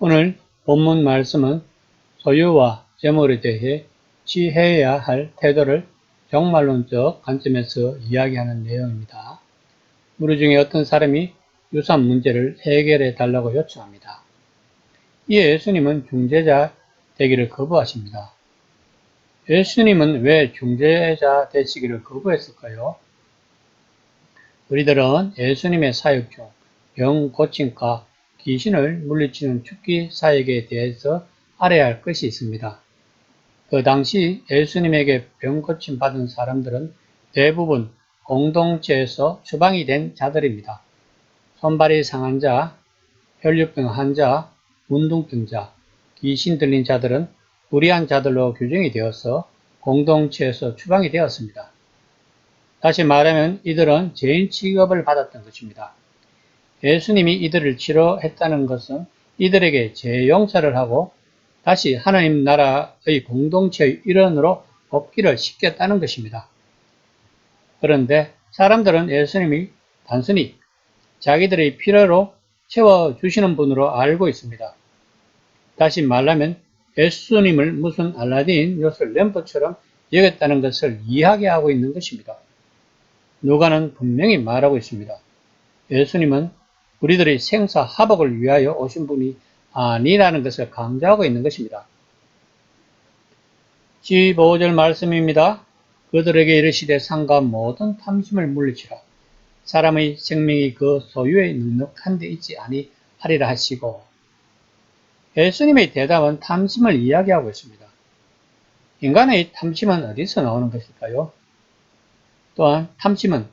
오늘 본문 말씀은 소유와 재물에 대해 취해야 할 태도를 종말론적 관점에서 이야기하는 내용입니다. 우리 중에 어떤 사람이 유산 문제를 해결해 달라고 요청합니다. 이에 예수님은 중재자 되기를 거부하십니다. 예수님은 왜 중재자 되시기를 거부했을까요? 우리들은 예수님의 사역 중 병 고침과 귀신을 물리치는 축기 사역에 대해서 알아야 할 것이 있습니다. 그 당시 예수님에게 병 고침 받은 사람들은 대부분 공동체에서 추방이 된 자들입니다. 손발이 상한 자, 혈류병 환자, 운동병자, 귀신 들린 자들은 불의한 자들로 규정이 되어서 공동체에서 추방이 되었습니다. 다시 말하면 이들은 죄인 취급을 받았던 것입니다. 예수님이 이들을 치료했다는 것은 이들에게 죄 용서를 하고 다시 하나님 나라의 공동체의 일원으로 복귀를 시켰다는 것입니다. 그런데 사람들은 예수님이 단순히 자기들의 필요로 채워주시는 분으로 알고 있습니다. 다시 말하면 예수님을 무슨 알라딘 요술 램프처럼 여겼다는 것을 이야기하고 있는 것입니다. 누가는 분명히 말하고 있습니다. 예수님은 우리들의 생사화복을 위하여 오신 분이 아니라는 것을 강조하고 있는 것입니다. 15절 말씀입니다. 그들에게 이르시되 상과 모든 탐심을 물리치라. 사람의 생명이 그 소유에 넉넉한 데 있지 아니하리라 하시고, 예수님의 대답은 탐심을 이야기하고 있습니다. 인간의 탐심은 어디서 나오는 것일까요? 또한 탐심은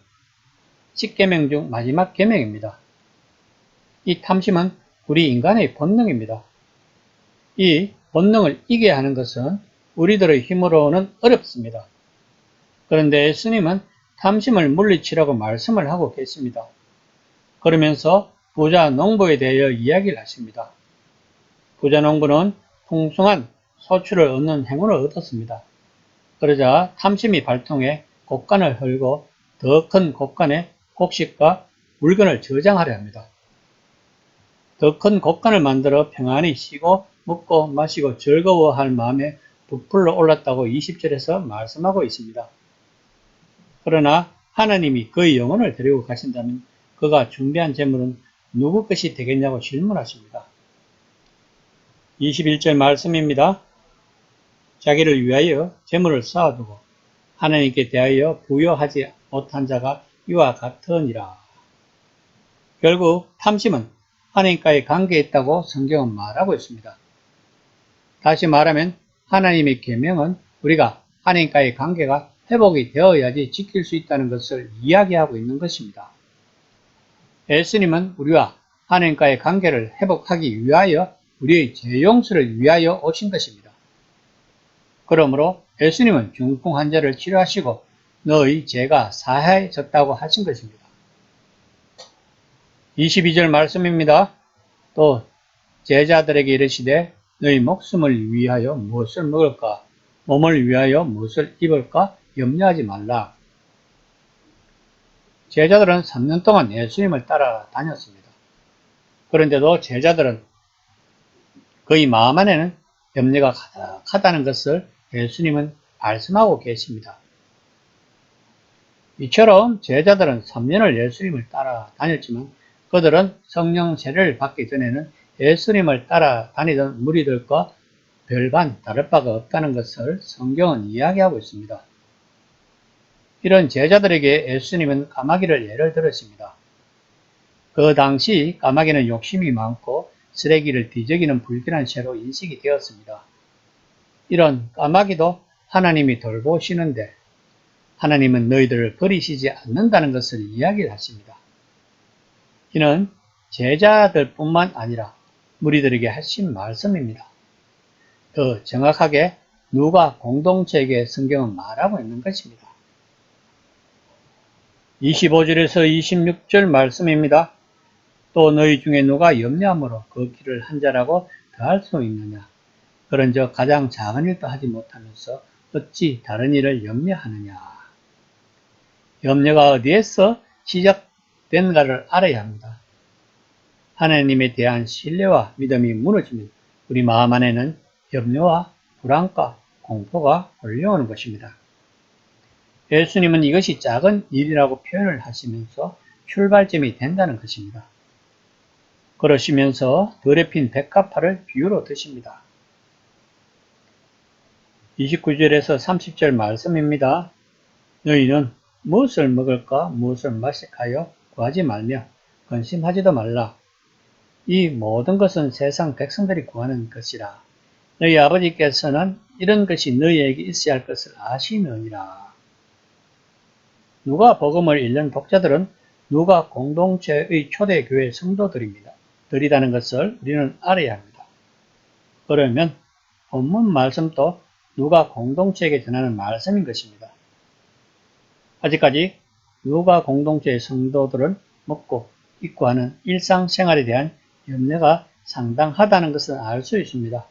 10계명 중 마지막 계명입니다. 이 탐심은 우리 인간의 본능입니다. 이 본능을 이겨야 하는 것은 우리들의 힘으로는 어렵습니다. 그런데 예수님은 탐심을 물리치라고 말씀을 하고 계십니다. 그러면서 부자 농부에 대하여 이야기를 하십니다. 부자 농부는 풍성한 소출을 얻는 행운을 얻었습니다. 그러자 탐심이 발동해 곡간을 헐고 더 큰 곡간에 곡식과 물건을 저장하려 합니다. 더 큰 곡간을 만들어 평안히 쉬고 먹고 마시고 즐거워할 마음에 부풀러 올랐다고 20절에서 말씀하고 있습니다. 그러나 하나님이 그의 영혼을 데리고 가신다면 그가 준비한 재물은 누구 것이 되겠냐고 질문하십니다. 21절 말씀입니다. 자기를 위하여 재물을 쌓아두고 하나님께 대하여 부여하지 못한 자가 이와 같으니라. 결국 탐심은 하나님과의 관계에 있다고 성경은 말하고 있습니다. 다시 말하면 하나님의 계명은 우리가 하나님과의 관계가 회복이 되어야지 지킬 수 있다는 것을 이야기하고 있는 것입니다. 예수님은 우리와 하나님과의 관계를 회복하기 위하여 우리의 죄 용서를 위하여 오신 것입니다. 그러므로 예수님은 중풍 환자를 치료하시고 너의 죄가 사해졌다고 하신 것입니다. 22절 말씀입니다. 또 제자들에게 이르시되 너희 목숨을 위하여 무엇을 먹을까? 몸을 위하여 무엇을 입을까? 염려하지 말라. 제자들은 3년 동안 예수님을 따라다녔습니다. 그런데도 제자들은 그의 마음 안에는 염려가 가득하다는 것을 예수님은 말씀하고 계십니다. 이처럼 제자들은 3년을 예수님을 따라다녔지만 그들은 성령 세례를 받기 전에는 예수님을 따라다니던 무리들과 별반 다를 바가 없다는 것을 성경은 이야기하고 있습니다. 이런 제자들에게 예수님은 까마귀를 예를 들으십니다. 그 당시 까마귀는 욕심이 많고 쓰레기를 뒤적이는 불길한 새로 인식이 되었습니다. 이런 까마귀도 하나님이 돌보시는데 하나님은 너희들을 버리시지 않는다는 것을 이야기를 하십니다. 이는 제자들뿐만 아니라 무리들에게 하신 말씀입니다. 더 정확하게 누가 공동체에게 성경은 말하고 있는 것입니다. 25절에서 26절 말씀입니다. 또 너희 중에 누가 염려함으로 그 길을 한 자라고 더할 수 있느냐? 그런즉 가장 작은 일도 하지 못하면서 어찌 다른 일을 염려하느냐? 염려가 어디에서 시작된가를 알아야 합니다. 하나님에 대한 신뢰와 믿음이 무너지면 우리 마음 안에는 염려와 불안과 공포가 몰려오는 것입니다. 예수님은 이것이 작은 일이라고 표현을 하시면서 출발점이 된다는 것입니다. 그러시면서 덜에 핀 백합화를 비유로 드십니다. 29절에서 30절 말씀입니다. 너희는 무엇을 먹을까 무엇을 마실까요? 구하지 말며 근심하지도 말라. 이 모든 것은 세상 백성들이 구하는 것이라. 너희 아버지께서는 이런 것이 너희에게 있어야 할 것을 아시느니라. 누가 복음을 읽는 독자들은 누가 공동체의 초대교회 성도들입니다. 들이다는 것을 우리는 알아야 합니다. 그러면 본문 말씀도 누가 공동체에게 전하는 말씀인 것입니다. 아직까지 누가 공동체의 성도들은 먹고 입고 하는 일상생활에 대한 염려가 상당하다는 것을 알 수 있습니다.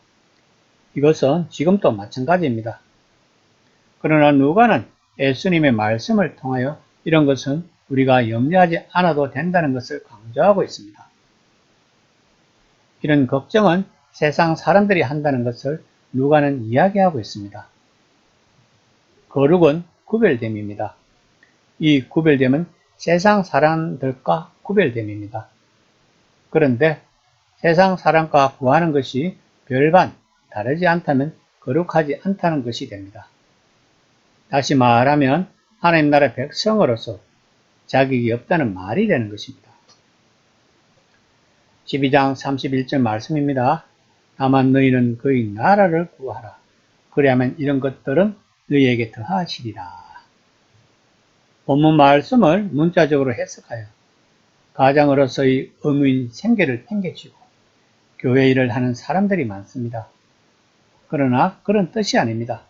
이것은 지금도 마찬가지입니다. 그러나 누가는 예수님의 말씀을 통하여 이런 것은 우리가 염려하지 않아도 된다는 것을 강조하고 있습니다. 이런 걱정은 세상 사람들이 한다는 것을 누가는 이야기하고 있습니다. 거룩은 구별됨입니다. 이 구별됨은 세상 사람들과 구별됨입니다. 그런데 세상 사람과 구하는 것이 별반 다르지 않다면 거룩하지 않다는 것이 됩니다. 다시 말하면 하나님 나라의 백성으로서 자격이 없다는 말이 되는 것입니다. 12장 31절 말씀입니다. 다만 너희는 그의 나라를 구하라. 그리하면 이런 것들은 너희에게 더하시리라. 본문 말씀을 문자적으로 해석하여 가장으로서의 의무인 생계를 팽개치고 교회 일을 하는 사람들이 많습니다. 그러나 그런 뜻이 아닙니다.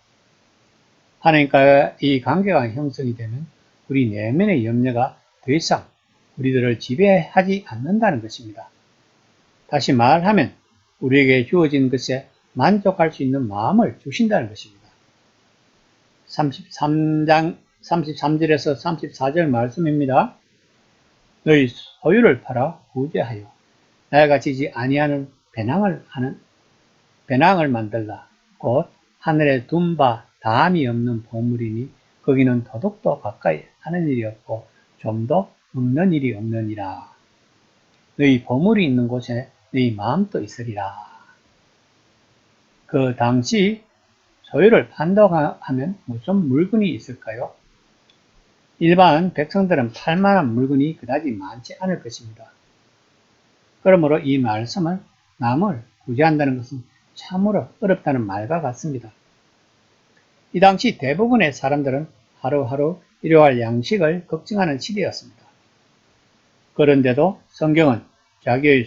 하나님과의 이 관계가 형성이 되면 우리 내면의 염려가 더 이상 우리들을 지배하지 않는다는 것입니다. 다시 말하면 우리에게 주어진 것에 만족할 수 있는 마음을 주신다는 것입니다. 33장 33절에서 34절 말씀입니다. 너희 소유를 팔아 구제하여 나이가 지지 아니하는 배낭을 만들라. 곧 하늘에 둔 바 다함이 없는 보물이니 거기는 도둑도 가까이 하는 일이 없고 좀도 먹는 일이 없느니라. 너희 보물이 있는 곳에 너희 마음도 있으리라. 그 당시 소유를 판다고 하면 무슨 물건이 있을까요? 일반 백성들은 팔만한 물건이 그다지 많지 않을 것입니다. 그러므로 이 말씀은 남을 구제한다는 것은 참으로 어렵다는 말과 같습니다. 이 당시 대부분의 사람들은 하루하루 일용할 양식을 걱정하는 시대였습니다. 그런데도 성경은 자기의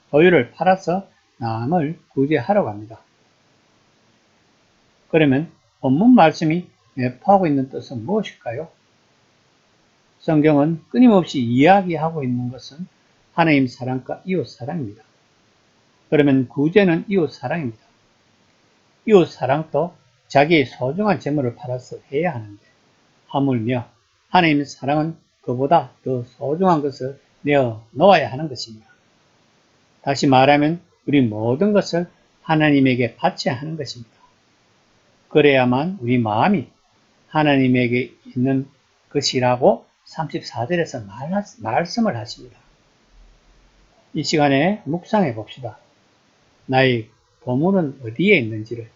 소유를 팔아서 남을 구제하라고 합니다. 그러면 본문 말씀이 내포하고 있는 뜻은 무엇일까요? 성경은 끊임없이 이야기하고 있는 것은 하나님 사랑과 이웃 사랑입니다. 그러면 구제는 이웃 사랑입니다. 이웃 사랑도 자기의 소중한 재물을 팔아서 해야 하는데 하물며 하나님의 사랑은 그보다 더 소중한 것을 내어 놓아야 하는 것입니다. 다시 말하면 우리 모든 것을 하나님에게 바쳐야 하는 것입니다. 그래야만 우리 마음이 하나님에게 있는 것이라고 34절에서 말씀을 하십니다. 이 시간에 묵상해 봅시다. 나의 보물은 어디에 있는지를,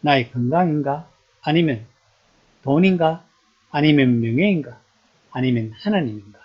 나의 건강인가? 아니면 돈인가? 아니면 명예인가? 아니면 하나님인가?